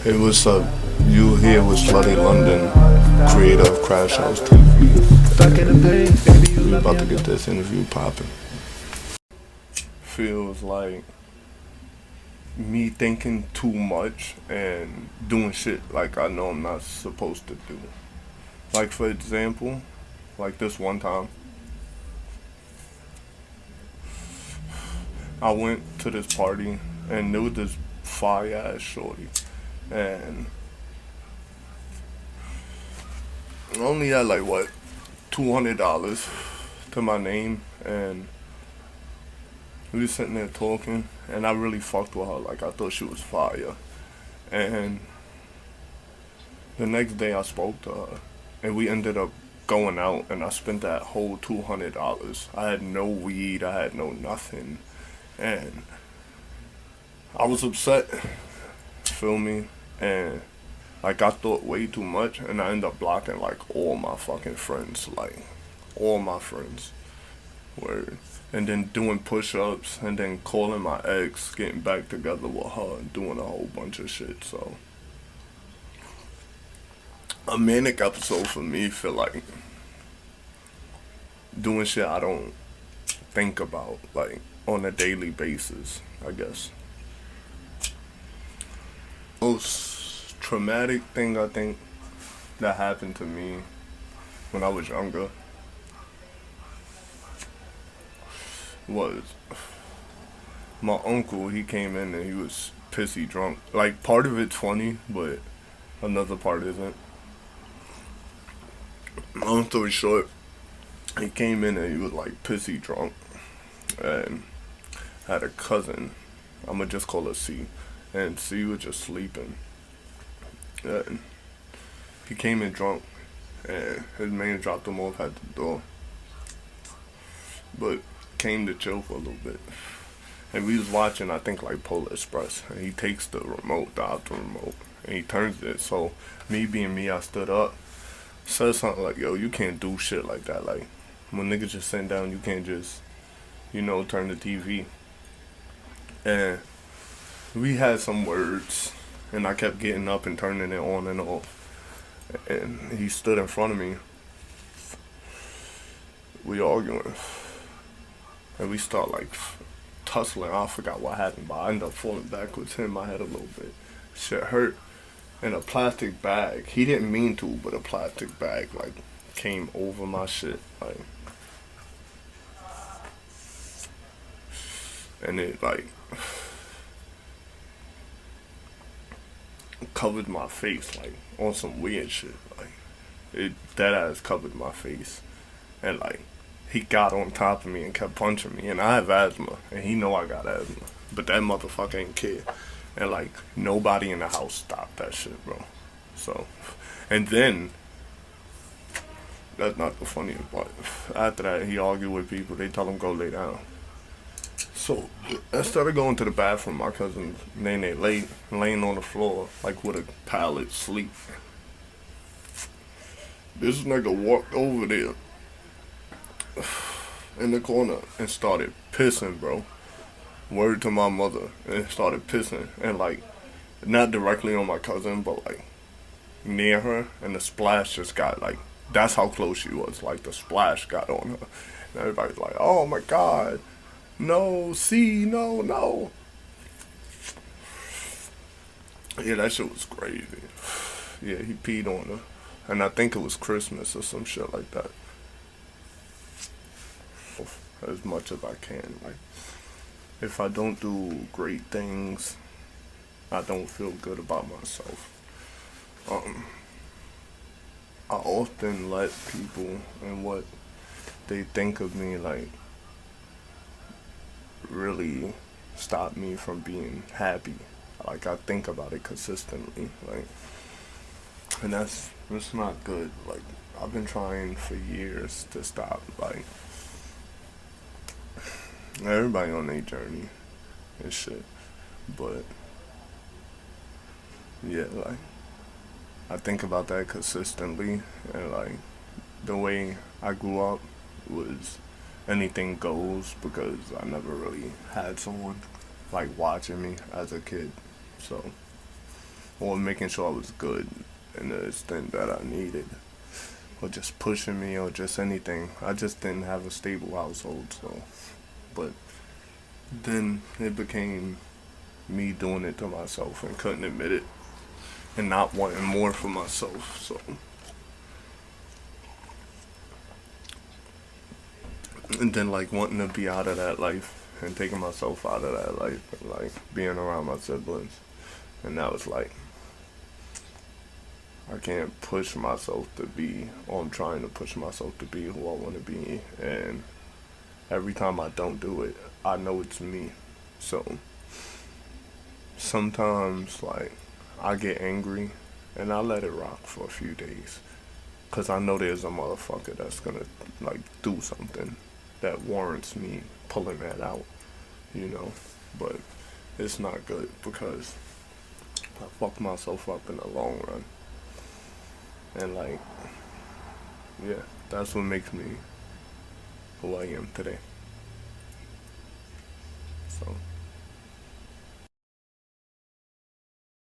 Hey, what's up? You here with SluttyLondon, creator of Crash House TV. We about to get this interview popping. Feels like me thinking too much and doing shit like I know I'm not supposed to do. Like for example, like this one time, I went to this party and there was this fire ass shorty, and I only had like what, $200 to my name, and we was sitting there talking, and I really fucked with her. Like I thought she was fire, and the next day I spoke to her, and we ended up going out, and I spent that whole $200. I had no weed, I had no nothing, and I was upset. Feel me? And like I thought way too much, and I ended up blocking like all my fucking friends, like all my friends. Word. And then doing push-ups, and then calling my ex, getting back together with her, and doing a whole bunch of shit. So a manic episode for me feel like doing shit I don't think about, like on a daily basis, I guess. Most traumatic thing I think that happened to me when I was younger was my uncle. He came in and he was pissy drunk. Like part of it's funny, but another part isn't. Long story short, he came in and he was like pissy drunk, and had a cousin. I'ma just call her C, and C was just sleeping. And he came in drunk, and his man dropped him off at the door, but came to chill for a little bit. And we was watching, I think, like Polar Express, and he takes the remote, the auto remote, and he turns it. So me being me, I stood up, said something like, "Yo, you can't do shit like that. Like when niggas just sitting down, you can't just, turn the TV." And we had some words, and I kept getting up and turning it on and off. And he stood in front of me. We arguing, and we start like tussling. I forgot what happened, but I ended up falling backwards, hitting my head a little bit. Shit hurt. And a plastic bag. He didn't mean to, but a plastic bag like came over my shit, like, and it like covered my face, like on some weird shit. Like it dead ass covered my face, and like he got on top of me and kept punching me. And I have asthma, and he know I got asthma, but that motherfucker ain't care. And like nobody in the house stopped that shit, bro. So, and then that's not the funniest part. After that, he argued with people. They tell him go lay down. So instead of going to the bathroom, my cousin Nene laying on the floor like with a pallet sleep. This nigga walked over there in the corner and started pissing, bro. Word to my mother, and started pissing, and like not directly on my cousin, but like near her, and the splash just got like, that's how close she was. Like the splash got on her, and everybody's like, "Oh my god, no, see, no, no." Yeah, that shit was crazy. Yeah, he peed on her, and I think it was Christmas or some shit like that. As much as I can, like, if I don't do great things, I don't feel good about myself. I often let people and what they think of me like really stop me from being happy. Like I think about it consistently, like, and that's not good. Like I've been trying for years to stop. Like everybody on their journey and shit, but yeah, like I think about that consistently, and like the way I grew up was anything goes, because I never really had someone like watching me as a kid. So or making sure I was good in the extent that I needed, or just pushing me, or just anything. I just didn't have a stable household, so. But then it became me doing it to myself and couldn't admit it, and not wanting more for myself, so. And then like wanting to be out of that life and taking myself out of that life, and like being around my siblings, and that was like, I can't push myself to be, or I'm trying to push myself to be who I want to be, and every time I don't do it, I know it's me. So sometimes like I get angry and I let it rock for a few days, cause I know there's a motherfucker that's gonna like do something that warrants me pulling that out, you know. But it's not good because I fucked myself up in the long run. And like, yeah, that's what makes me who I am today. So